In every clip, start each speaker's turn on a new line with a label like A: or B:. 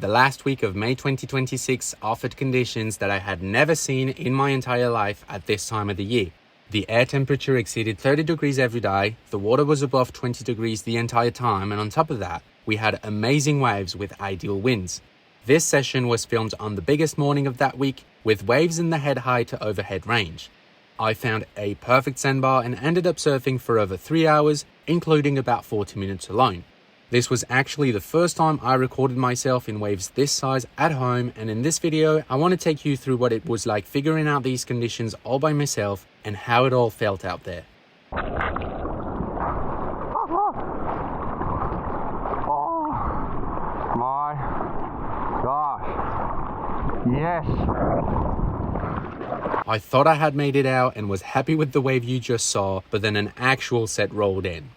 A: The last week of May 2026 offered conditions that I had never seen in my entire life at this time of the year. The air temperature exceeded 30 degrees every day, the water was above 20 degrees the entire time, and on top of that, we had amazing waves with ideal winds. This session was filmed on the biggest morning of that week, with waves in the head-high to overhead range. I found a perfect sandbar and ended up surfing for over 3 hours, including about 40 minutes alone. This was actually the first time I recorded myself in waves this size at home, and in this video I want to take you through what it was like figuring out these conditions all by myself and how it all felt out there.
B: Oh my gosh, yes.
A: I thought I had made it out and was happy with the wave you just saw, but then an actual set rolled in.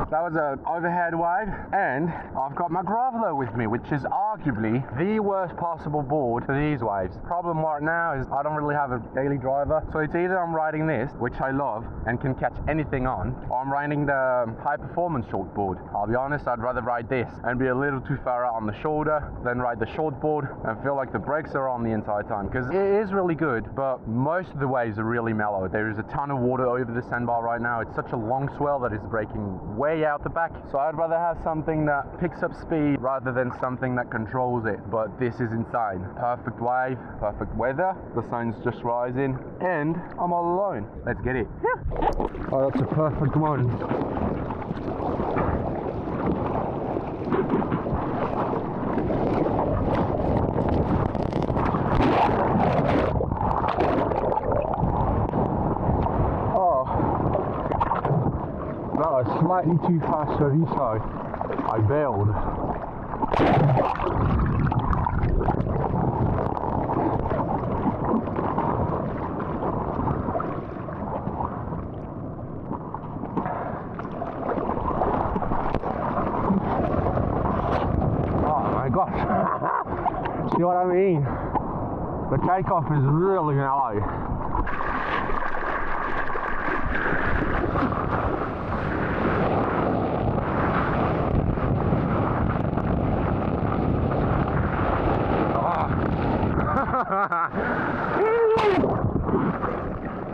B: That was an overhead wave, and I've got my graveler with me, which is arguably the worst possible board for these waves. Problem right now is I don't really have a daily driver, so it's either I'm riding this, which I love and can catch anything on, or I'm riding the high performance short board. I'll be honest, I'd rather ride this and be a little too far out on the shoulder than ride the short board and feel like the brakes are on the entire time, because it is really good, but most of the waves are really mellow. There is a ton of water over the sandbar right now. It's such a long swell that it's breaking way out the back, so I'd rather have something that picks up speed rather than something that controls it. But this is insane. Perfect wave, perfect weather, the sun's just rising, and I'm all alone. Let's get it. Yeah. Oh, that's a perfect one. Slightly too fast for this side. I bailed. Oh my gosh. See what I mean? The takeoff is really mellow.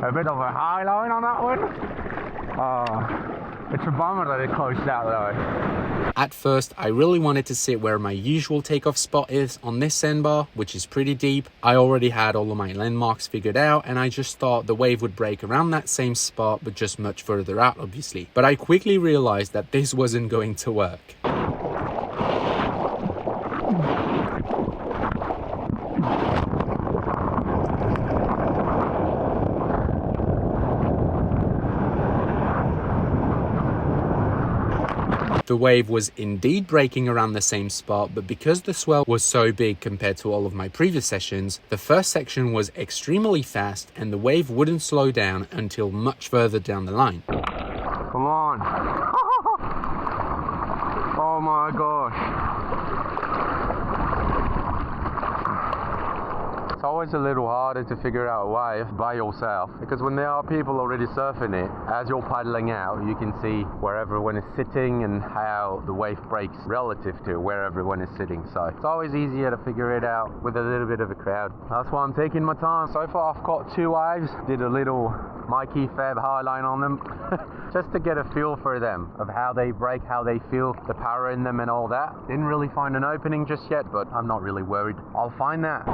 B: A bit of a high line on that one. It's a bummer that it closed out though.
A: At first, I really wanted to sit where my usual takeoff spot is on this sandbar, which is pretty deep. I already had all of my landmarks figured out, and I just thought the wave would break around that same spot, but just much further out, obviously. But I quickly realized that this wasn't going to work. The wave was indeed breaking around the same spot, but because the swell was so big compared to all of my previous sessions, the first section was extremely fast and the wave wouldn't slow down until much further down the line.
B: Come on. Oh my gosh. It's always a little harder to figure out a wave by yourself, because when there are people already surfing it, as you're paddling out, you can see where everyone is sitting and how the wave breaks relative to where everyone is sitting. So it's always easier to figure it out with a little bit of a crowd. That's why I'm taking my time. So far I've caught 2 waves, did a little Mikey Fab highline on them, just to get a feel for them, of how they break, how they feel, the power in them and all that. Didn't really find an opening just yet, but I'm not really worried. I'll find that.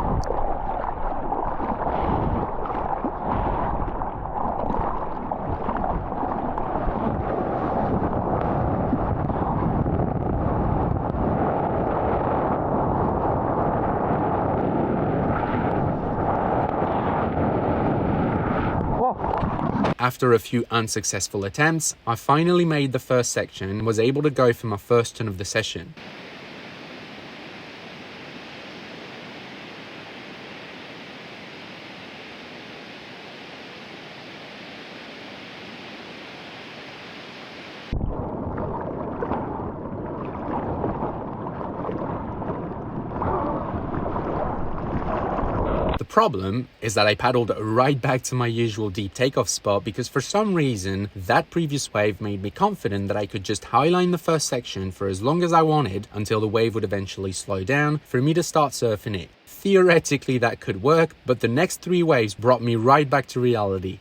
A: After a few unsuccessful attempts, I finally made the first section and was able to go for my first turn of the session. problem is that I paddled right back to my usual deep takeoff spot because for some reason that previous wave made me confident that I could just highline the first section for as long as I wanted until the wave would eventually slow down for me to start surfing it. Theoretically that could work, but the next 3 waves brought me right back to reality.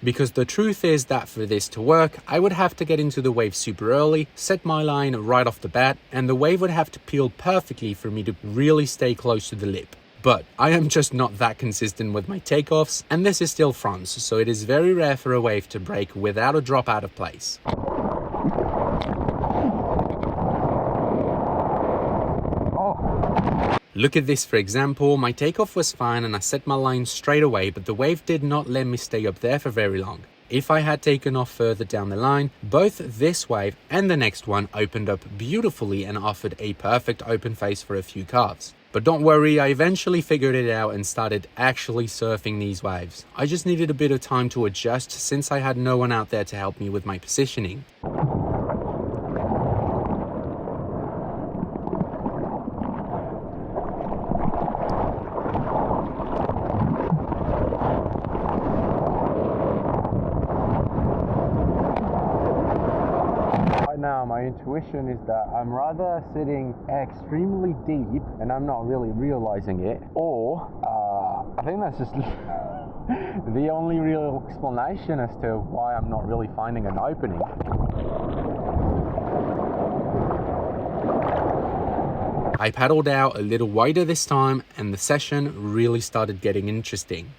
A: Because the truth is that for this to work, I would have to get into the wave super early, set my line right off the bat, and the wave would have to peel perfectly for me to really stay close to the lip. But I am just not that consistent with my takeoffs, and this is still France, so it is very rare for a wave to break without a drop out of place. Look at this for example, my takeoff was fine and I set my line straight away, but the wave did not let me stay up there for very long. If I had taken off further down the line, both this wave and the next one opened up beautifully and offered a perfect open face for a few carves. But don't worry, I eventually figured it out and started actually surfing these waves. I just needed a bit of time to adjust since I had no one out there to help me with my positioning.
B: Now my intuition is that I'm rather sitting extremely deep and I'm not really realizing it, or I think that's just the only real explanation as to why I'm not really finding an opening.
A: I paddled out a little wider this time and the session really started getting interesting.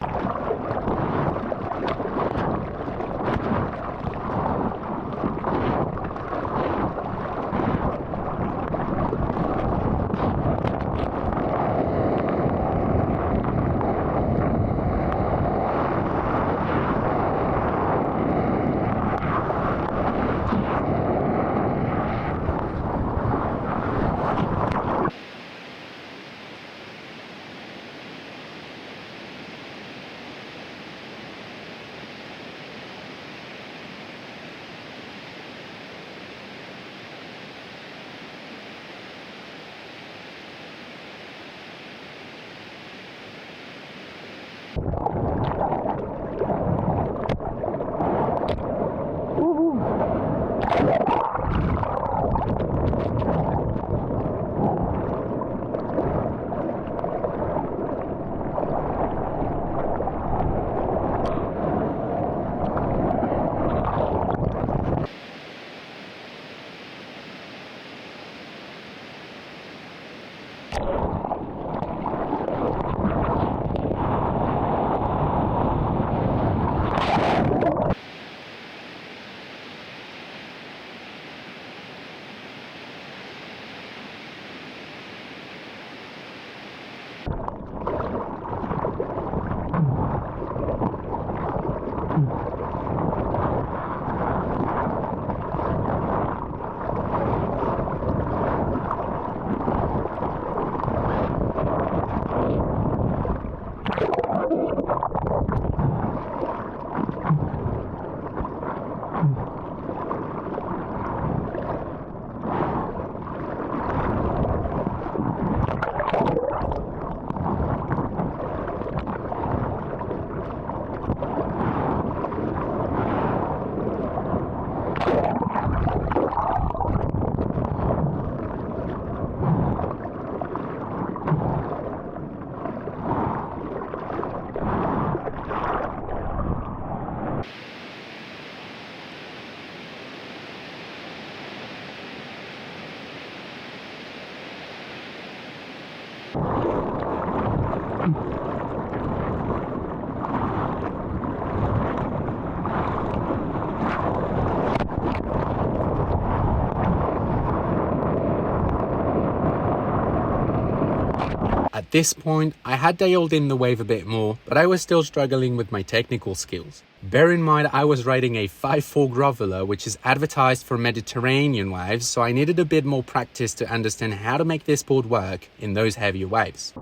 A: At this point, I had dialed in the wave a bit more, but I was still struggling with my technical skills. Bear in mind I was riding a 5.4 groveler, which is advertised for Mediterranean waves, so I needed a bit more practice to understand how to make this board work in those heavier waves.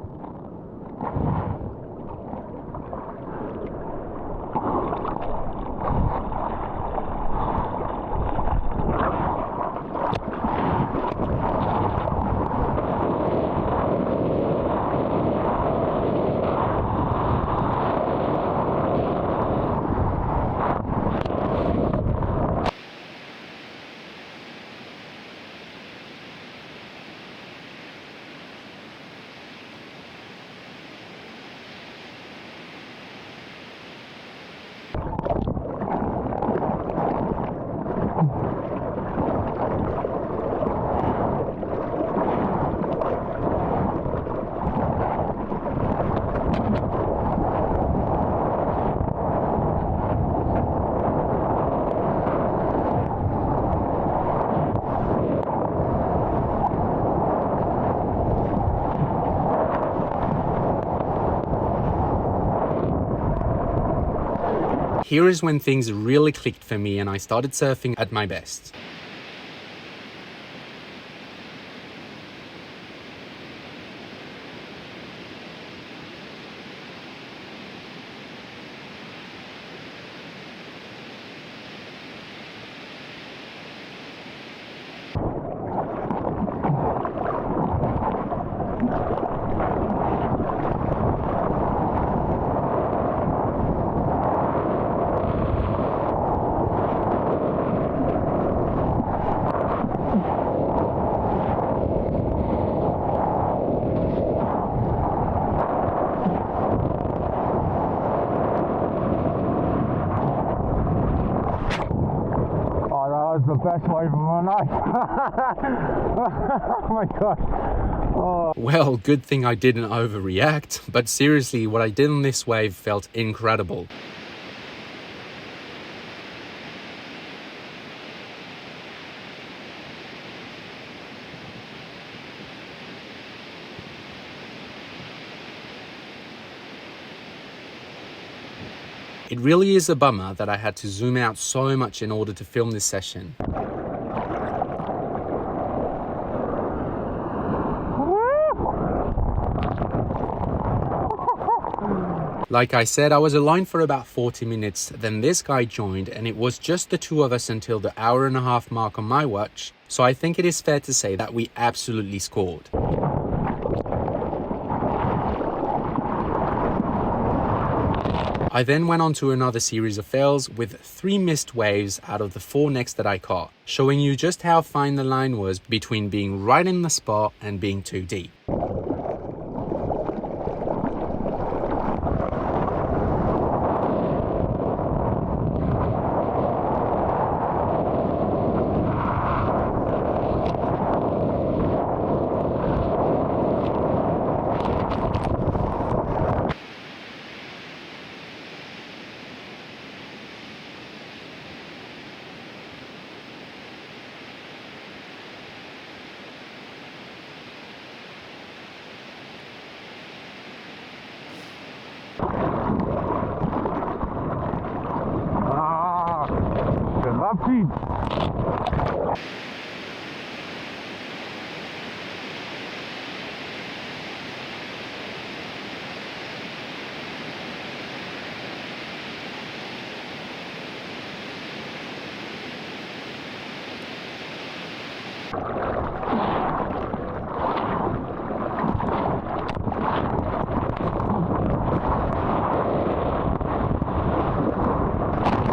A: here is when things really clicked for me and I started surfing at my best.
B: That was the best wave of my life. Oh my god. Oh.
A: Well, good thing I didn't overreact, but seriously, what I did on this wave felt incredible. It really is a bummer that I had to zoom out so much in order to film this session. Like I said, I was alone for about 40 minutes, then this guy joined and it was just the two of us until the hour-and-a-half mark on my watch, so I think it is fair to say that we absolutely scored. I then went on to another series of fails with 3 missed waves out of the 4 next that I caught, showing you just how fine the line was between being right in the spot and being too deep.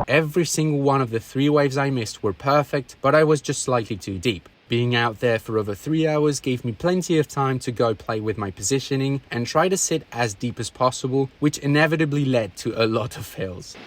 A: Every single one of the 3 waves I missed were perfect, but I was just slightly too deep. Being out there for over 3 hours gave me plenty of time to go play with my positioning and try to sit as deep as possible, which inevitably led to a lot of fails.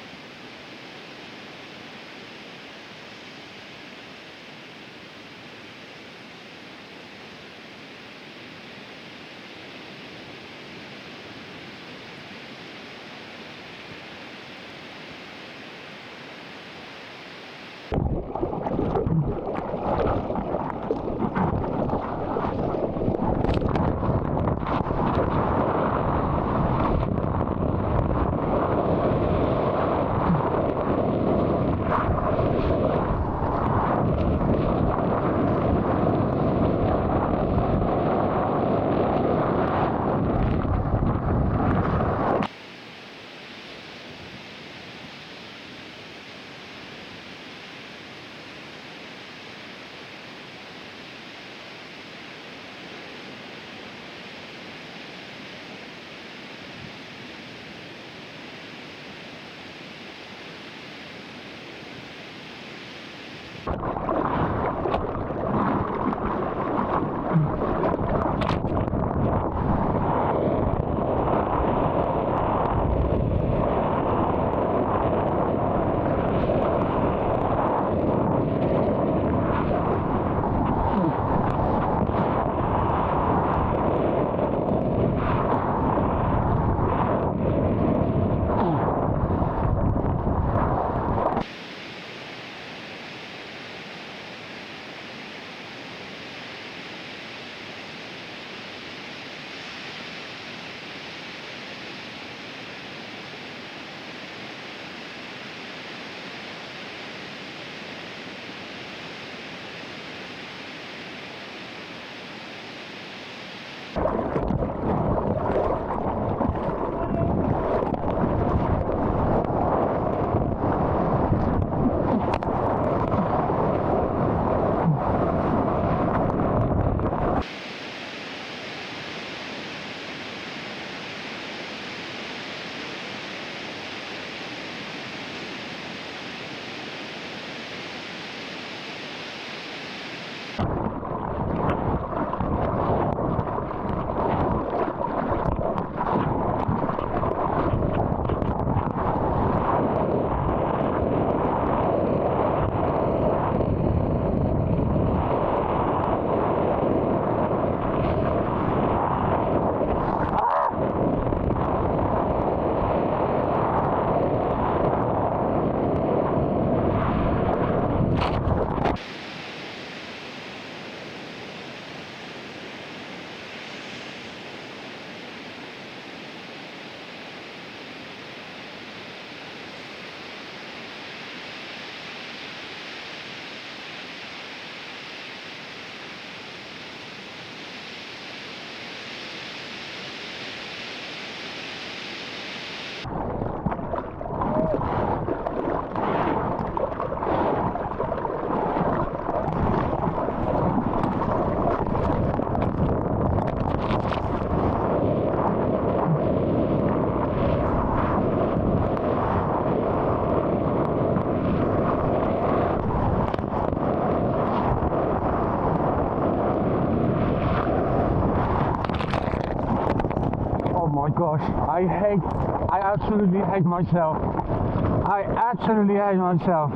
B: gosh, I absolutely hate myself. I absolutely hate myself.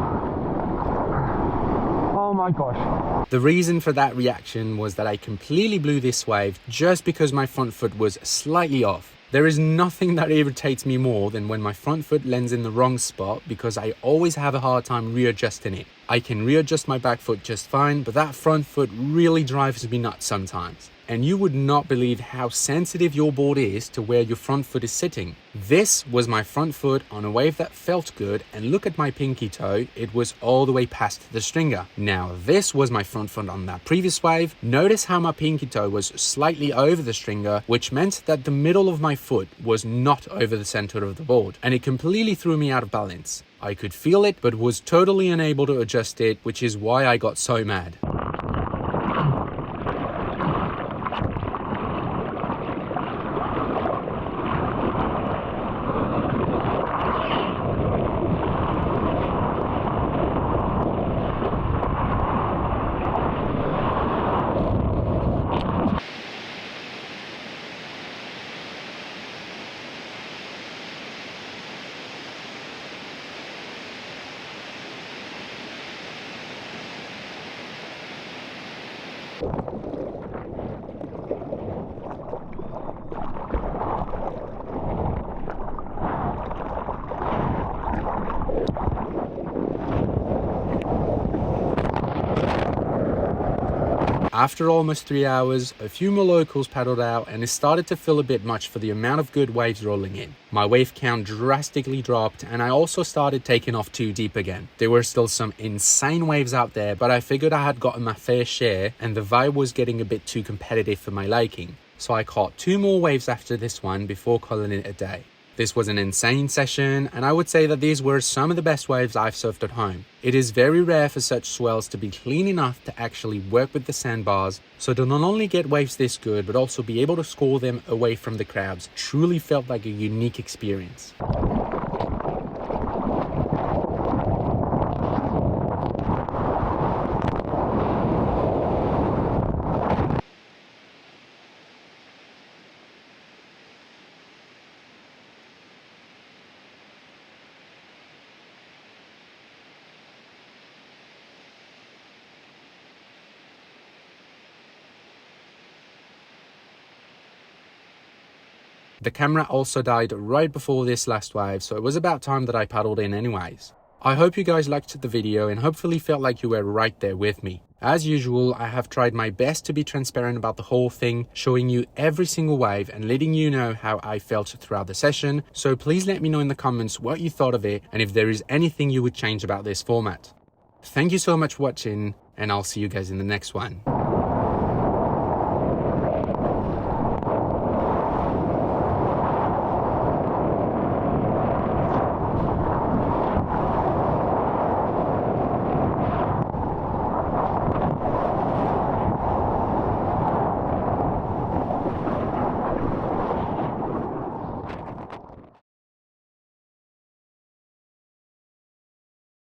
B: Oh my gosh.
A: The reason for that reaction was that I completely blew this wave just because my front foot was slightly off. There is nothing that irritates me more than when my front foot lands in the wrong spot because I always have a hard time readjusting it. I can readjust my back foot just fine, but that front foot really drives me nuts sometimes. And you would not believe how sensitive your board is to where your front foot is sitting. This was my front foot on a wave that felt good, and look at my pinky toe, it was all the way past the stringer. Now this was my front foot on that previous wave. Notice how my pinky toe was slightly over the stringer, which meant that the middle of my foot was not over the center of the board, and it completely threw me out of balance. I could feel it, but was totally unable to adjust it, which is why I got so mad. After almost 3 hours, a few more locals paddled out and it started to feel a bit much for the amount of good waves rolling in. My wave count drastically dropped and I also started taking off too deep again. There were still some insane waves out there, but I figured I had gotten my fair share and the vibe was getting a bit too competitive for my liking. So I caught 2 more waves after this one before calling it a day. This was an insane session, and I would say that these were some of the best waves I've surfed at home. It is very rare for such swells to be clean enough to actually work with the sandbars, so to not only get waves this good, but also be able to score them away from the crowds truly felt like a unique experience. The camera also died right before this last wave, so it was about time that I paddled in anyways. I hope you guys liked the video and hopefully felt like you were right there with me. As usual, I have tried my best to be transparent about the whole thing, showing you every single wave and letting you know how I felt throughout the session, so please let me know in the comments what you thought of it and if there is anything you would change about this format. Thank you so much for watching, and I'll see you guys in the next one.